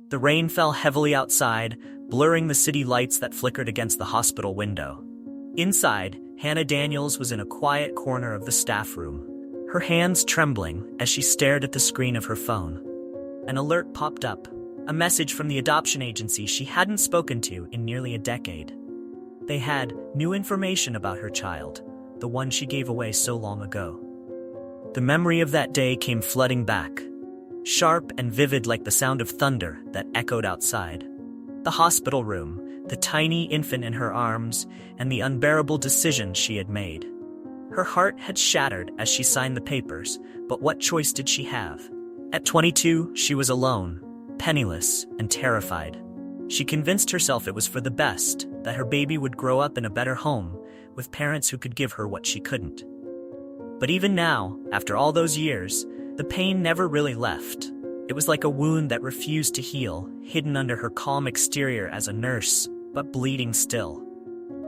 The rain fell heavily outside, blurring the city lights that flickered against the hospital window. Inside, Hannah Daniels was in a quiet corner of the staff room, her hands trembling as she stared at the screen of her phone. An alert popped up, a message from the adoption agency she hadn't spoken to in nearly a decade. They had new information about her child, the one she gave away so long ago. The memory of that day came flooding back, sharp and vivid like the sound of thunder that echoed outside. The hospital room, the tiny infant in her arms, and the unbearable decision she had made. Her heart had shattered as she signed the papers, but what choice did she have? At 22, she was alone, penniless, and terrified. She convinced herself it was for the best, that her baby would grow up in a better home, with parents who could give her what she couldn't. But even now, after all those years, the pain never really left. It was like a wound that refused to heal, hidden under her calm exterior as a nurse, but bleeding still.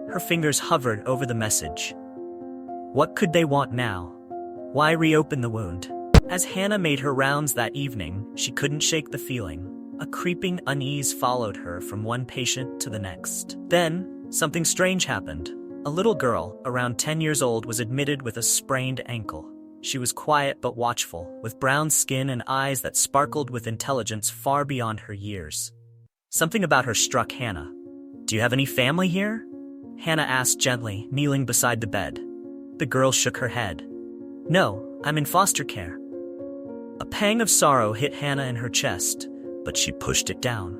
Her fingers hovered over the message. What could they want now? Why reopen the wound? As Hannah made her rounds that evening, she couldn't shake the feeling. A creeping unease followed her from one patient to the next. Then, something strange happened. A little girl, around 10 years old, was admitted with a sprained ankle. She was quiet but watchful, with brown skin and eyes that sparkled with intelligence far beyond her years. Something about her struck Hannah. "Do you have any family here?" Hannah asked gently, kneeling beside the bed. The girl shook her head. "No, I'm in foster care." A pang of sorrow hit Hannah in her chest, but she pushed it down.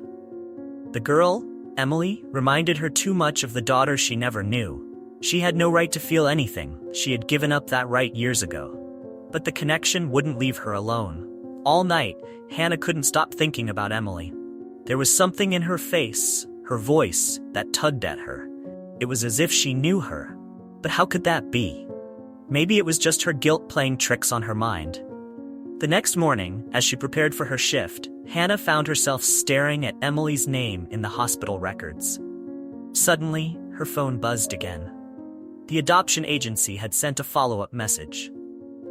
The girl, Emily, reminded her too much of the daughter she never knew. She had no right to feel anything. She had given up that right years ago. But the connection wouldn't leave her alone. All night, Hannah couldn't stop thinking about Emily. There was something in her face, her voice, that tugged at her. It was as if she knew her. But how could that be? Maybe it was just her guilt playing tricks on her mind. The next morning, as she prepared for her shift, Hannah found herself staring at Emily's name in the hospital records. Suddenly, her phone buzzed again. The adoption agency had sent a follow-up message.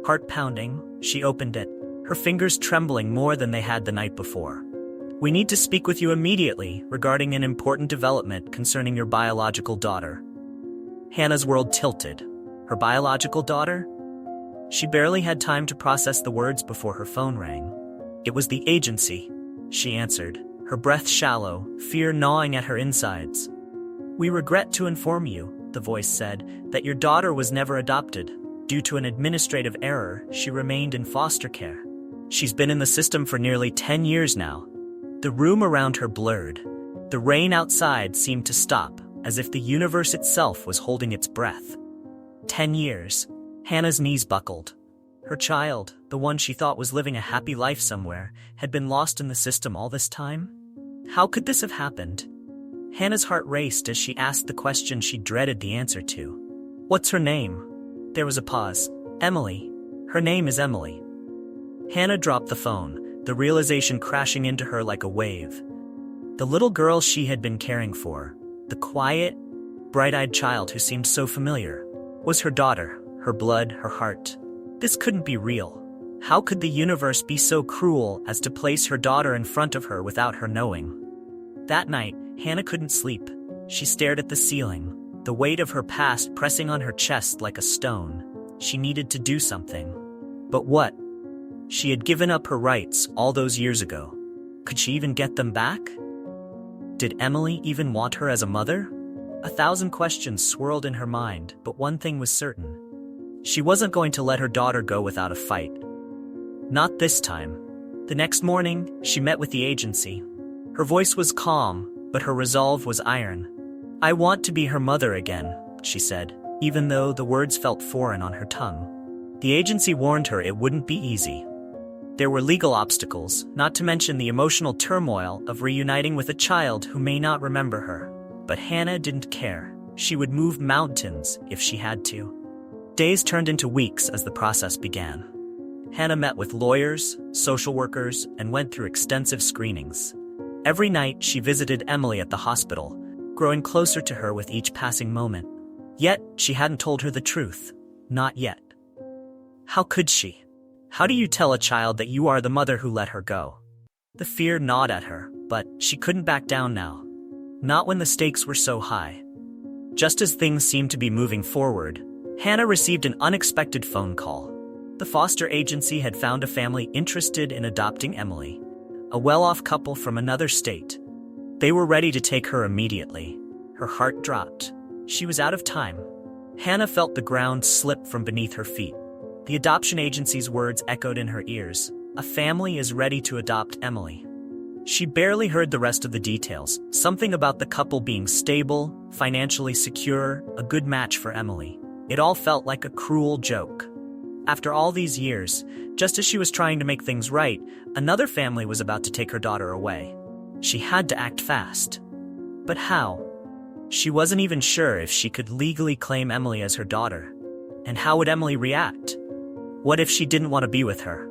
Heart pounding, she opened it, her fingers trembling more than they had the night before. "We need to speak with you immediately regarding an important development concerning your biological daughter." Hannah's world tilted. Her biological daughter? She barely had time to process the words before her phone rang. It was the agency, she answered, her breath shallow, fear gnawing at her insides. "We regret to inform you," the voice said, "that your daughter was never adopted. Due to an administrative error, she remained in foster care. She's been in the system for nearly 10 years now." The room around her blurred. The rain outside seemed to stop, as if the universe itself was holding its breath. 10 years. Hannah's knees buckled. Her child, the one she thought was living a happy life somewhere, had been lost in the system all this time? How could this have happened? Hannah's heart raced as she asked the question she dreaded the answer to. "What's her name?" There was a pause. "Emily. Her name is Emily." Hannah dropped the phone, the realization crashing into her like a wave. The little girl she had been caring for, the quiet, bright-eyed child who seemed so familiar, was her daughter, her blood, her heart. This couldn't be real. How could the universe be so cruel as to place her daughter in front of her without her knowing? That night, Hannah couldn't sleep. She stared at the ceiling, the weight of her past pressing on her chest like a stone. She needed to do something. But what? She had given up her rights all those years ago. Could she even get them back? Did Emily even want her as a mother? 1,000 questions swirled in her mind, but one thing was certain. She wasn't going to let her daughter go without a fight. Not this time. The next morning, she met with the agency. Her voice was calm, but her resolve was iron. "I want to be her mother again," she said, even though the words felt foreign on her tongue. The agency warned her it wouldn't be easy. There were legal obstacles, not to mention the emotional turmoil of reuniting with a child who may not remember her. But Hannah didn't care. She would move mountains if she had to. Days turned into weeks as the process began. Hannah met with lawyers, social workers, and went through extensive screenings. Every night, she visited Emily at the hospital, growing closer to her with each passing moment. Yet, she hadn't told her the truth. Not yet. How could she? How do you tell a child that you are the mother who let her go? The fear gnawed at her. But she couldn't back down now. Not when the stakes were so high. Just as things seemed to be moving forward, Hannah received an unexpected phone call. The foster agency had found a family interested in adopting Emily, a well-off couple from another state. They were ready to take her immediately. Her heart dropped. She was out of time. Hannah felt the ground slip from beneath her feet. The adoption agency's words echoed in her ears. A family is ready to adopt Emily. She barely heard the rest of the details. Something about the couple being stable, financially secure, a good match for Emily. It all felt like a cruel joke. After all these years, just as she was trying to make things right, another family was about to take her daughter away. She had to act fast. But how? She wasn't even sure if she could legally claim Emily as her daughter. And how would Emily react? What if she didn't want to be with her?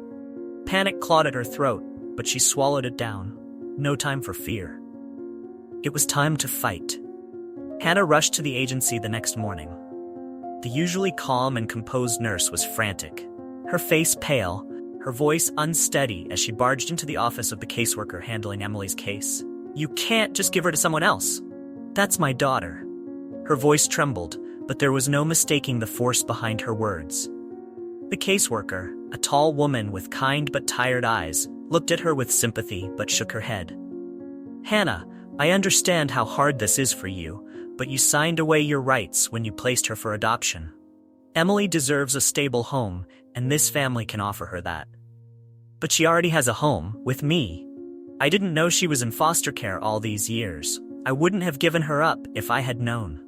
Panic clawed at her throat, but she swallowed it down. No time for fear. It was time to fight. Hannah rushed to the agency the next morning. The usually calm and composed nurse was frantic, her face pale, her voice unsteady as she barged into the office of the caseworker handling Emily's case. "You can't just give her to someone else. That's my daughter." Her voice trembled, but there was no mistaking the force behind her words. The caseworker, a tall woman with kind but tired eyes, looked at her with sympathy but shook her head. "Hannah, I understand how hard this is for you, but you signed away your rights when you placed her for adoption. Emily deserves a stable home, and this family can offer her that. But she already has a home, with me. I didn't know she was in foster care all these years. I wouldn't have given her up if I had known."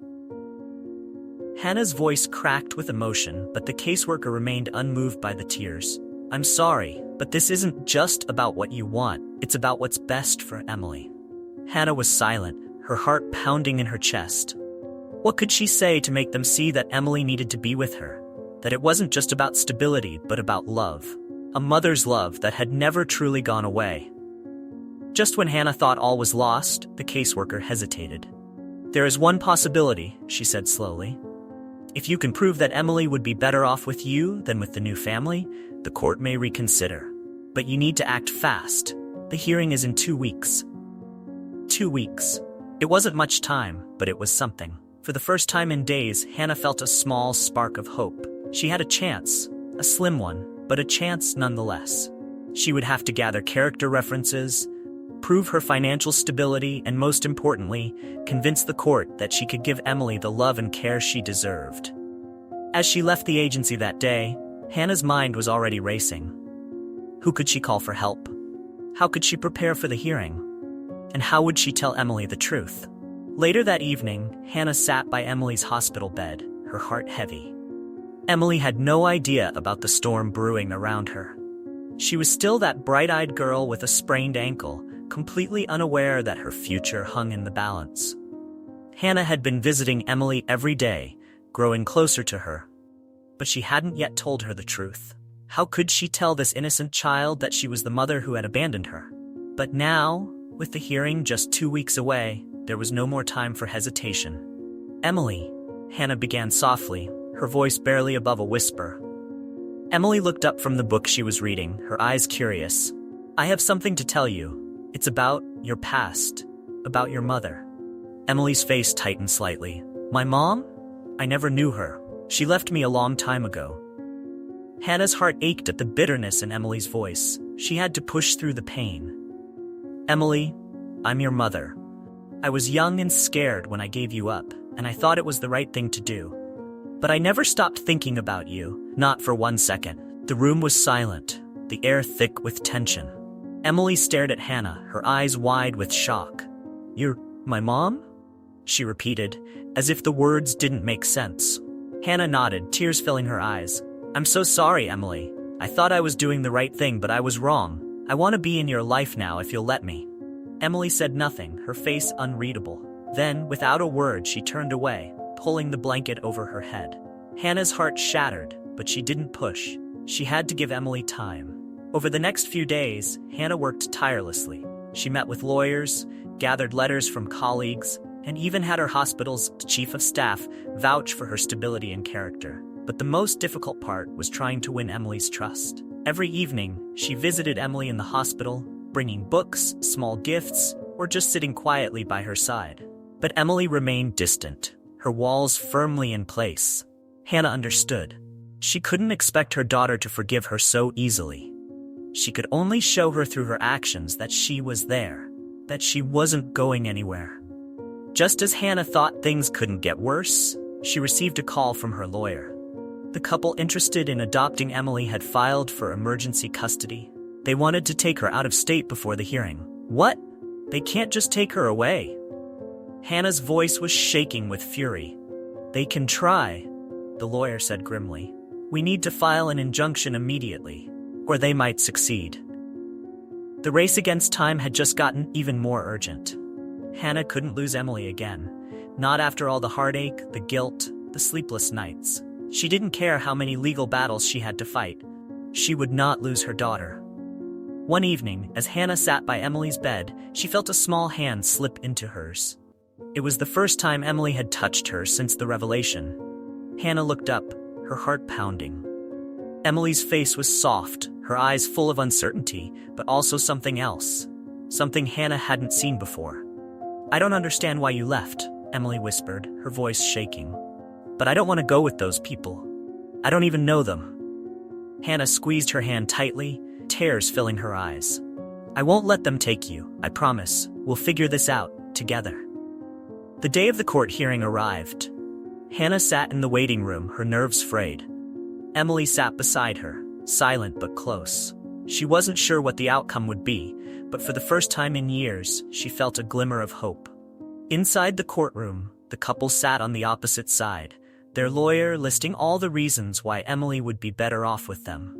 Hannah's voice cracked with emotion, but the caseworker remained unmoved by the tears. "I'm sorry, but this isn't just about what you want, it's about what's best for Emily." Hannah was silent, her heart pounding in her chest. What could she say to make them see that Emily needed to be with her? That it wasn't just about stability, but about love. A mother's love that had never truly gone away. Just when Hannah thought all was lost, the caseworker hesitated. "There is one possibility," she said slowly. "If you can prove that Emily would be better off with you than with the new family, the court may reconsider. But you need to act fast. The hearing is in 2 weeks." 2 weeks. It wasn't much time, but it was something. For the first time in days, Hannah felt a small spark of hope. She had a chance, a slim one, but a chance nonetheless. She would have to gather character references, prove her financial stability, and most importantly, convince the court that she could give Emily the love and care she deserved. As she left the agency that day, Hannah's mind was already racing. Who could she call for help? How could she prepare for the hearing? And how would she tell Emily the truth? Later that evening, Hannah sat by Emily's hospital bed, her heart heavy. Emily had no idea about the storm brewing around her. She was still that bright-eyed girl with a sprained ankle, completely unaware that her future hung in the balance. Hannah had been visiting Emily every day, growing closer to her. But she hadn't yet told her the truth. How could she tell this innocent child that she was the mother who had abandoned her? But now, with the hearing just 2 weeks away, there was no more time for hesitation. "Emily," Hannah began softly, her voice barely above a whisper. Emily looked up from the book she was reading, her eyes curious. "I have something to tell you. It's about your past, about your mother." Emily's face tightened slightly. "My mom? I never knew her. She left me a long time ago." Hannah's heart ached at the bitterness in Emily's voice. She had to push through the pain. "Emily, I'm your mother. I was young and scared when I gave you up, and I thought it was the right thing to do. But I never stopped thinking about you, not for 1 second." The room was silent, the air thick with tension. Emily stared at Hannah, her eyes wide with shock. "You're my mom?" she repeated, as if the words didn't make sense. Hannah nodded, tears filling her eyes. "I'm so sorry, Emily. I thought I was doing the right thing, but I was wrong. I want to be in your life now if you'll let me." Emily said nothing, her face unreadable. Then, without a word, she turned away, pulling the blanket over her head. Hannah's heart shattered, but she didn't push. She had to give Emily time. Over the next few days, Hannah worked tirelessly. She met with lawyers, gathered letters from colleagues, and even had her hospital's chief of staff vouch for her stability and character. But the most difficult part was trying to win Emily's trust. Every evening, she visited Emily in the hospital, bringing books, small gifts, or just sitting quietly by her side. But Emily remained distant, her walls firmly in place. Hannah understood. She couldn't expect her daughter to forgive her so easily. She could only show her through her actions that she was there, that she wasn't going anywhere. Just as Hannah thought things couldn't get worse, she received a call from her lawyer. The couple interested in adopting Emily had filed for emergency custody. They wanted to take her out of state before the hearing. What? They can't just take her away. Hannah's voice was shaking with fury. They can try, the lawyer said grimly. We need to file an injunction immediately, or they might succeed. The race against time had just gotten even more urgent. Hannah couldn't lose Emily again. Not after all the heartache, the guilt, the sleepless nights. She didn't care how many legal battles she had to fight. She would not lose her daughter. One evening, as Hannah sat by Emily's bed, she felt a small hand slip into hers. It was the first time Emily had touched her since the revelation. Hannah looked up, her heart pounding. Emily's face was soft, her eyes full of uncertainty, but also something else. Something Hannah hadn't seen before. I don't understand why you left, Emily whispered, her voice shaking. But I don't want to go with those people. I don't even know them. Hannah squeezed her hand tightly, tears filling her eyes. I won't let them take you, I promise. We'll figure this out, together. The day of the court hearing arrived. Hannah sat in the waiting room, her nerves frayed. Emily sat beside her, silent but close. She wasn't sure what the outcome would be, but for the first time in years, she felt a glimmer of hope. Inside the courtroom, the couple sat on the opposite side, their lawyer listing all the reasons why Emily would be better off with them.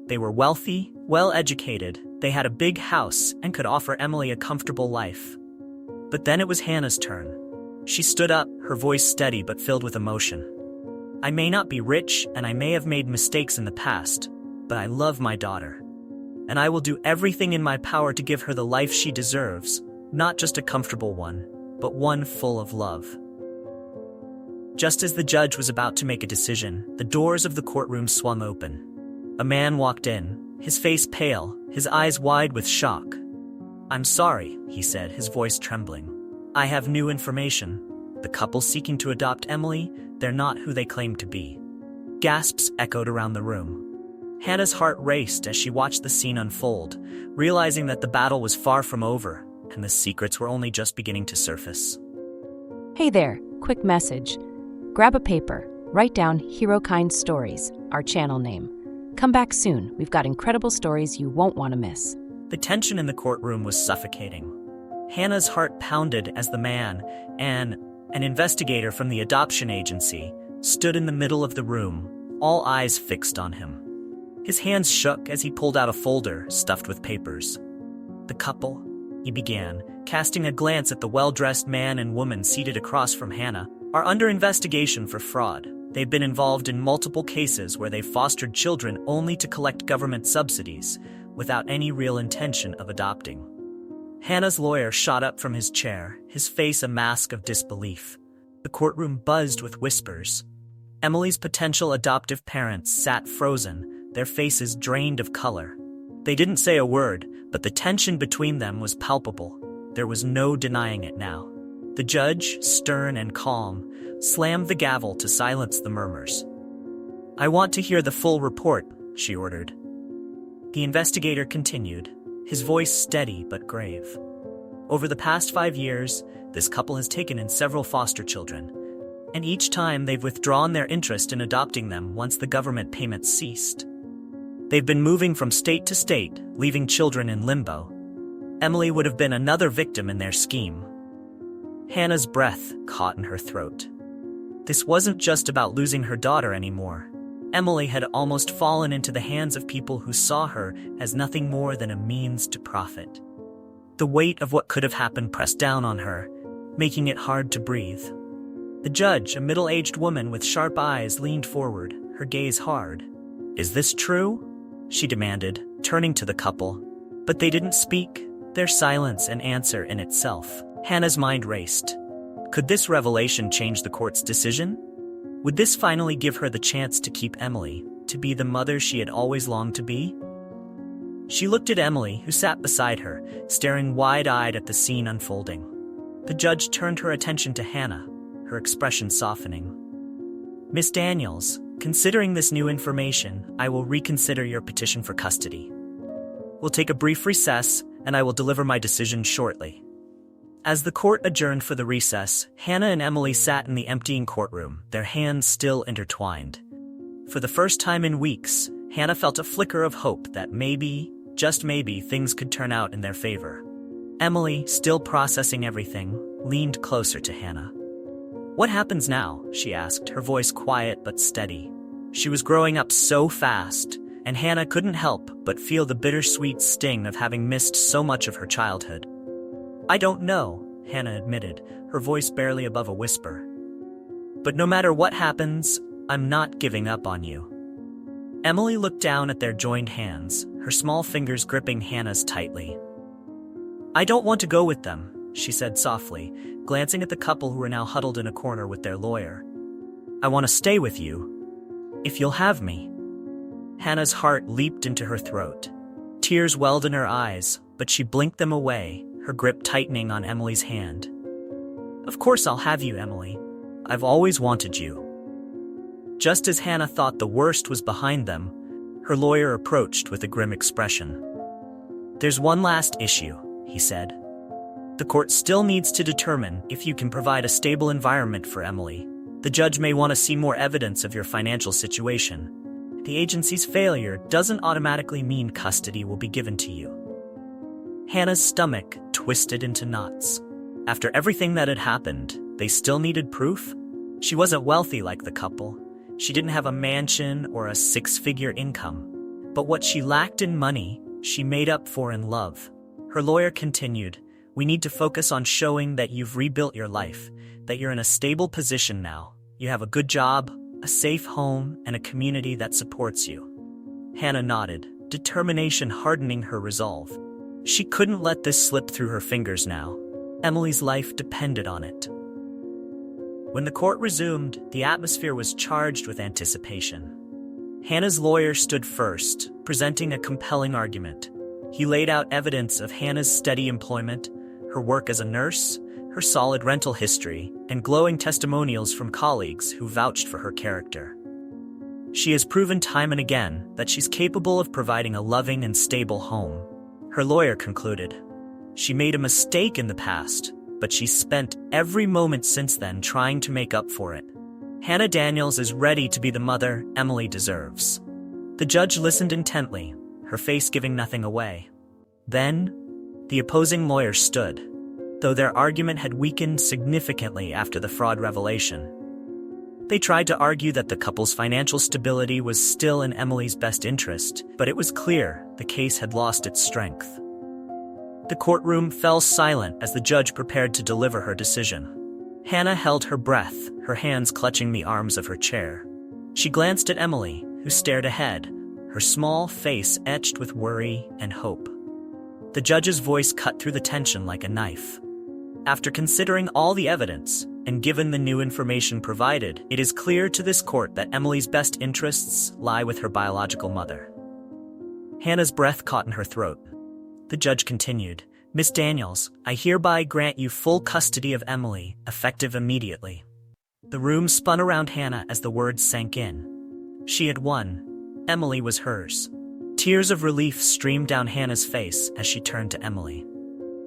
They were wealthy, well-educated, they had a big house and could offer Emily a comfortable life. But then it was Hannah's turn. She stood up, her voice steady but filled with emotion. I may not be rich and I may have made mistakes in the past, but I love my daughter. And I will do everything in my power to give her the life she deserves, not just a comfortable one, but one full of love. Just as the judge was about to make a decision, the doors of the courtroom swung open. A man walked in, his face pale, his eyes wide with shock. I'm sorry, he said, his voice trembling. I have new information. The couple seeking to adopt Emily, they're not who they claim to be. Gasps echoed around the room. Hannah's heart raced as she watched the scene unfold, realizing that the battle was far from over, and the secrets were only just beginning to surface. Hey there, quick message. Grab a paper, write down HeroKind Stories, our channel name. Come back soon, we've got incredible stories you won't want to miss. The tension in the courtroom was suffocating. Hannah's heart pounded as the man, an investigator from the adoption agency, stood in the middle of the room, all eyes fixed on him. His hands shook as he pulled out a folder stuffed with papers. The couple, he began, casting a glance at the well-dressed man and woman seated across from Hannah, are under investigation for fraud. They've been involved in multiple cases where they've fostered children only to collect government subsidies, without any real intention of adopting. Hannah's lawyer shot up from his chair, his face a mask of disbelief. The courtroom buzzed with whispers. Emily's potential adoptive parents sat frozen, their faces drained of color. They didn't say a word, but the tension between them was palpable. There was no denying it now. The judge, stern and calm, slammed the gavel to silence the murmurs. I want to hear the full report, she ordered. The investigator continued, his voice steady but grave. Over the past 5 years, this couple has taken in several foster children, and each time they've withdrawn their interest in adopting them once the government payments ceased. They've been moving from state to state, leaving children in limbo. Emily would have been another victim in their scheme. Hannah's breath caught in her throat. This wasn't just about losing her daughter anymore. Emily had almost fallen into the hands of people who saw her as nothing more than a means to profit. The weight of what could have happened pressed down on her, making it hard to breathe. The judge, a middle-aged woman with sharp eyes, leaned forward, her gaze hard. Is this true? She demanded, turning to the couple. But they didn't speak, their silence an answer in itself. Hannah's mind raced. Could this revelation change the court's decision? Would this finally give her the chance to keep Emily, to be the mother she had always longed to be? She looked at Emily, who sat beside her, staring wide-eyed at the scene unfolding. The judge turned her attention to Hannah, her expression softening. "Miss Daniels, considering this new information, I will reconsider your petition for custody. We'll take a brief recess, and I will deliver my decision shortly." As the court adjourned for the recess, Hannah and Emily sat in the emptying courtroom, their hands still intertwined. For the first time in weeks, Hannah felt a flicker of hope that maybe, just maybe, things could turn out in their favor. Emily, still processing everything, leaned closer to Hannah. "What happens now?" she asked, her voice quiet but steady. She was growing up so fast, and Hannah couldn't help but feel the bittersweet sting of having missed so much of her childhood. "I don't know," Hannah admitted, her voice barely above a whisper. "But no matter what happens, I'm not giving up on you." Emily looked down at their joined hands, her small fingers gripping Hannah's tightly. "I don't want to go with them," she said softly, glancing at the couple who were now huddled in a corner with their lawyer. "I want to stay with you, if you'll have me." Hannah's heart leaped into her throat. Tears welled in her eyes, but she blinked them away, her grip tightening on Emily's hand. "Of course I'll have you, Emily. I've always wanted you." Just as Hannah thought the worst was behind them, her lawyer approached with a grim expression. "There's one last issue," he said. "The court still needs to determine if you can provide a stable environment for Emily. The judge may want to see more evidence of your financial situation. The agency's failure doesn't automatically mean custody will be given to you." Hannah's stomach twisted into knots. After everything that had happened, they still needed proof? She wasn't wealthy like the couple. She didn't have a mansion or a six-figure income. But what she lacked in money, she made up for in love. Her lawyer continued, "We need to focus on showing that you've rebuilt your life, that you're in a stable position now. You have a good job, a safe home, and a community that supports you." Hannah nodded, determination hardening her resolve. She couldn't let this slip through her fingers now. Emily's life depended on it. When the court resumed, the atmosphere was charged with anticipation. Hannah's lawyer stood first, presenting a compelling argument. He laid out evidence of Hannah's steady employment, her work as a nurse, her solid rental history, and glowing testimonials from colleagues who vouched for her character. She has proven time and again that she's capable of providing a loving and stable home. Her lawyer concluded. She made a mistake in the past, but she's spent every moment since then trying to make up for it. Hannah Daniels is ready to be the mother Emily deserves. The judge listened intently, her face giving nothing away. Then, the opposing lawyer stood, though their argument had weakened significantly after the fraud revelation. They tried to argue that the couple's financial stability was still in Emily's best interest, but it was clear the case had lost its strength. The courtroom fell silent as the judge prepared to deliver her decision. Hannah held her breath, her hands clutching the arms of her chair. She glanced at Emily, who stared ahead, her small face etched with worry and hope. The judge's voice cut through the tension like a knife. After considering all the evidence, and given the new information provided, it is clear to this court that Emily's best interests lie with her biological mother. Hannah's breath caught in her throat. The judge continued, "Miss Daniels, I hereby grant you full custody of Emily, effective immediately." The room spun around Hannah as the words sank in. She had won. Emily was hers. Tears of relief streamed down Hannah's face as she turned to Emily.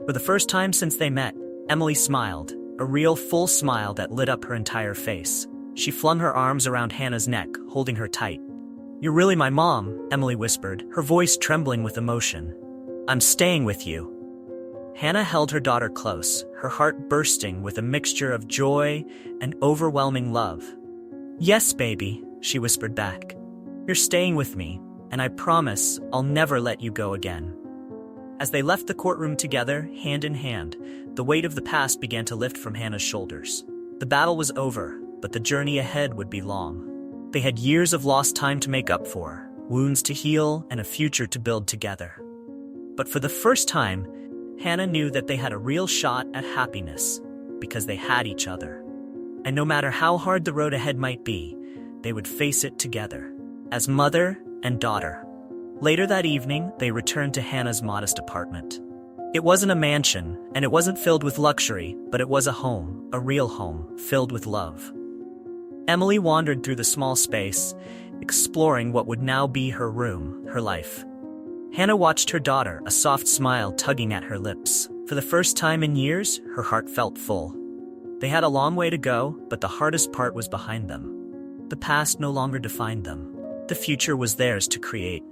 For the first time since they met, Emily smiled, a real full smile that lit up her entire face. She flung her arms around Hannah's neck, holding her tight. "You're really my mom," Emily whispered, her voice trembling with emotion. "I'm staying with you." Hannah held her daughter close, her heart bursting with a mixture of joy and overwhelming love. "Yes, baby," she whispered back. "You're staying with me, and I promise I'll never let you go again." As they left the courtroom together, hand in hand, the weight of the past began to lift from Hannah's shoulders. The battle was over, but the journey ahead would be long. They had years of lost time to make up for, wounds to heal, and a future to build together. But for the first time, Hannah knew that they had a real shot at happiness, because they had each other. And no matter how hard the road ahead might be, they would face it together, as mother and daughter. Later that evening, they returned to Hannah's modest apartment. It wasn't a mansion, and it wasn't filled with luxury, but it was a home, a real home, filled with love. Emily wandered through the small space, exploring what would now be her room, her life. Hannah watched her daughter, a soft smile tugging at her lips. For the first time in years, her heart felt full. They had a long way to go, but the hardest part was behind them. The past no longer defined them. The future was theirs to create.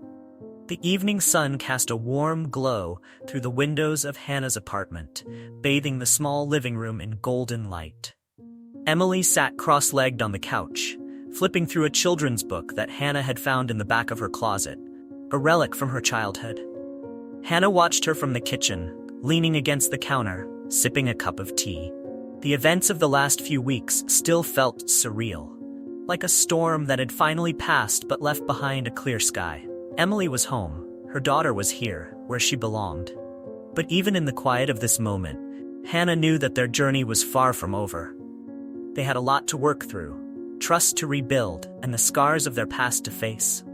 The evening sun cast a warm glow through the windows of Hannah's apartment, bathing the small living room in golden light. Emily sat cross-legged on the couch, flipping through a children's book that Hannah had found in the back of her closet, a relic from her childhood. Hannah watched her from the kitchen, leaning against the counter, sipping a cup of tea. The events of the last few weeks still felt surreal, like a storm that had finally passed but left behind a clear sky. Emily was home. Her daughter was here, where she belonged. But even in the quiet of this moment, Hannah knew that their journey was far from over. They had a lot to work through, trust to rebuild, and the scars of their past to face.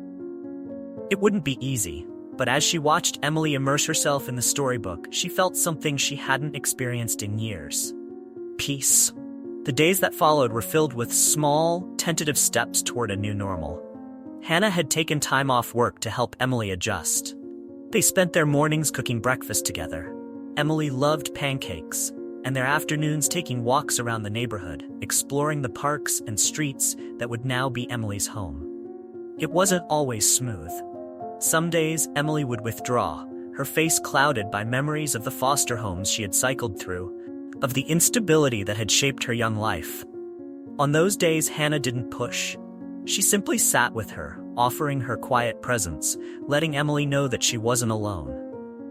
It wouldn't be easy, but as she watched Emily immerse herself in the storybook, she felt something she hadn't experienced in years. Peace. The days that followed were filled with small, tentative steps toward a new normal. Hannah had taken time off work to help Emily adjust. They spent their mornings cooking breakfast together. Emily loved pancakes, and their afternoons taking walks around the neighborhood, exploring the parks and streets that would now be Emily's home. It wasn't always smooth. Some days, Emily would withdraw, her face clouded by memories of the foster homes she had cycled through, of the instability that had shaped her young life. On those days, Hannah didn't push. She simply sat with her, offering her quiet presence, letting Emily know that she wasn't alone.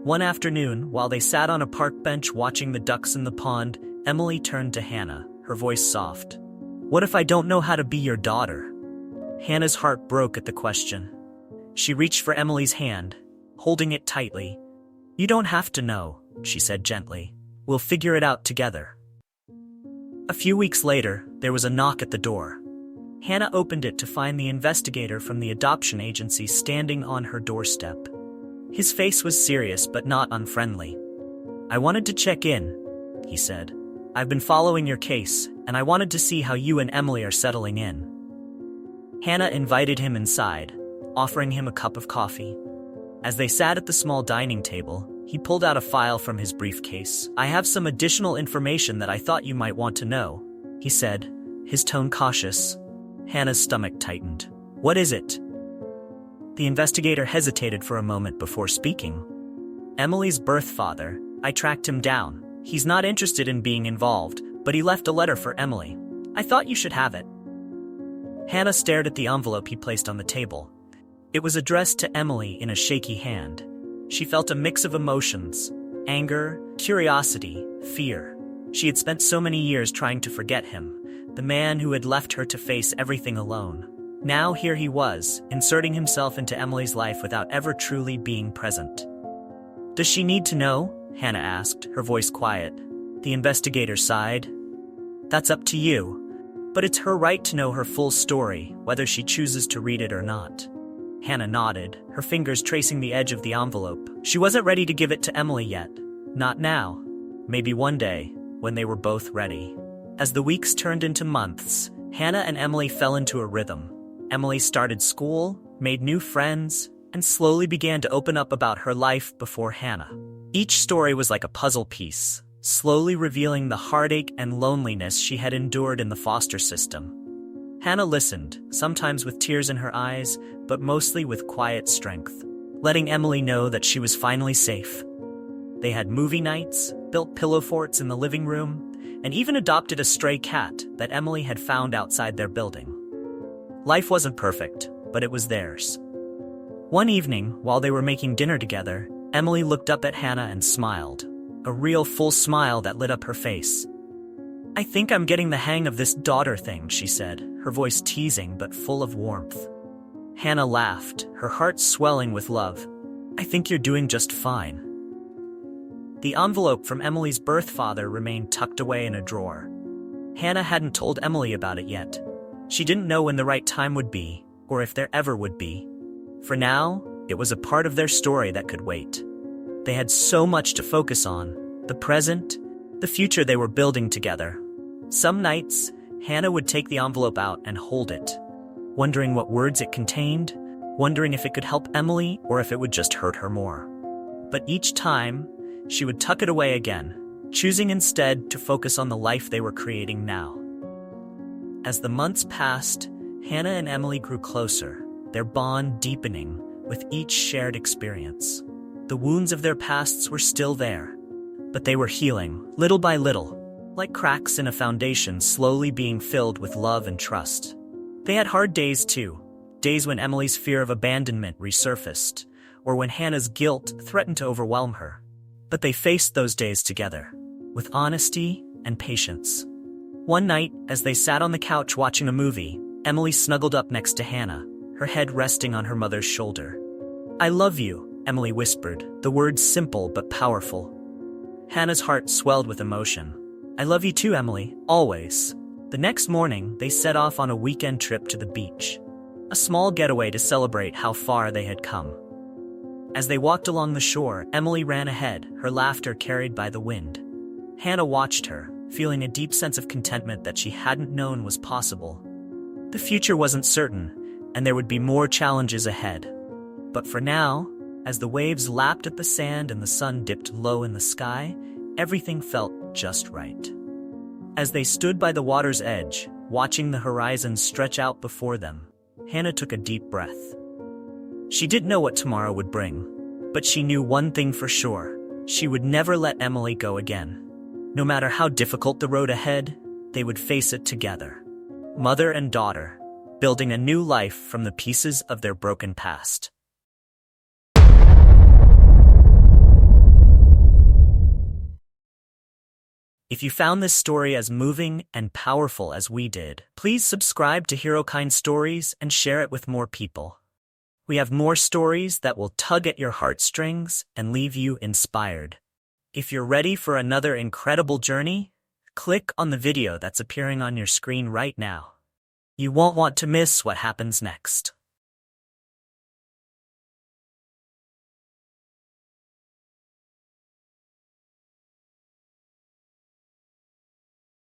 One afternoon, while they sat on a park bench watching the ducks in the pond, Emily turned to Hannah, her voice soft. "What if I don't know how to be your daughter?" Hannah's heart broke at the question. She reached for Emily's hand, holding it tightly. "You don't have to know," she said gently. "We'll figure it out together." A few weeks later, there was a knock at the door. Hannah opened it to find the investigator from the adoption agency standing on her doorstep. His face was serious but not unfriendly. "I wanted to check in," he said. "I've been following your case, and I wanted to see how you and Emily are settling in." Hannah invited him inside, offering him a cup of coffee. As they sat at the small dining table, he pulled out a file from his briefcase. "I have some additional information that I thought you might want to know," he said, his tone cautious. Hannah's stomach tightened. "What is it?" The investigator hesitated for a moment before speaking. "Emily's birth father. I tracked him down. He's not interested in being involved, but he left a letter for Emily. I thought you should have it." Hannah stared at the envelope he placed on the table. It was addressed to Emily in a shaky hand. She felt a mix of emotions: anger, curiosity, fear. She had spent so many years trying to forget him, the man who had left her to face everything alone. Now here he was, inserting himself into Emily's life without ever truly being present. "Does she need to know?" Hannah asked, her voice quiet. The investigator sighed. "That's up to you. But it's her right to know her full story, whether she chooses to read it or not." Hannah nodded, her fingers tracing the edge of the envelope. She wasn't ready to give it to Emily yet. Not now. Maybe one day, when they were both ready. As the weeks turned into months, Hannah and Emily fell into a rhythm. Emily started school, made new friends, and slowly began to open up about her life before Hannah. Each story was like a puzzle piece, slowly revealing the heartache and loneliness she had endured in the foster system. Hannah listened, sometimes with tears in her eyes, but mostly with quiet strength, letting Emily know that she was finally safe. They had movie nights, built pillow forts in the living room, and even adopted a stray cat that Emily had found outside their building. Life wasn't perfect, but it was theirs. One evening, while they were making dinner together, Emily looked up at Hannah and smiled, a real full smile that lit up her face. "I think I'm getting the hang of this daughter thing," she said, her voice teasing but full of warmth. Hannah laughed, her heart swelling with love. "I think you're doing just fine." The envelope from Emily's birth father remained tucked away in a drawer. Hannah hadn't told Emily about it yet. She didn't know when the right time would be, or if there ever would be. For now, It was a part of their story that could wait. They had so much to focus on: the present, the future they were building together. Some nights, Hannah would take the envelope out and hold it, wondering what words it contained, wondering if it could help Emily or if it would just hurt her more. But each time, she would tuck it away again, choosing instead to focus on the life they were creating now. As the months passed, Hannah and Emily grew closer, their bond deepening with each shared experience. The wounds of their pasts were still there, but they were healing, little by little, like cracks in a foundation slowly being filled with love and trust. They had hard days too, days when Emily's fear of abandonment resurfaced, or when Hannah's guilt threatened to overwhelm her. But they faced those days together, with honesty and patience. One night, as they sat on the couch watching a movie, Emily snuggled up next to Hannah, her head resting on her mother's shoulder. "I love you," Emily whispered, the words simple but powerful. Hannah's heart swelled with emotion. "I love you too, Emily, always." The next morning, they set off on a weekend trip to the beach, a small getaway to celebrate how far they had come. As they walked along the shore, Emily ran ahead, her laughter carried by the wind. Hannah watched her, feeling a deep sense of contentment that she hadn't known was possible. The future wasn't certain, and there would be more challenges ahead. But for now, as the waves lapped at the sand and the sun dipped low in the sky, everything felt just right. As they stood by the water's edge, watching the horizon stretch out before them, Hannah took a deep breath. She didn't know what tomorrow would bring, but she knew one thing for sure: she would never let Emily go again. No matter how difficult the road ahead, they would face it together. Mother and daughter, building a new life from the pieces of their broken past. If you found this story as moving and powerful as we did, please subscribe to HeroKind Stories and share it with more people. We have more stories that will tug at your heartstrings and leave you inspired. If you're ready for another incredible journey, click on the video that's appearing on your screen right now. You won't want to miss what happens next.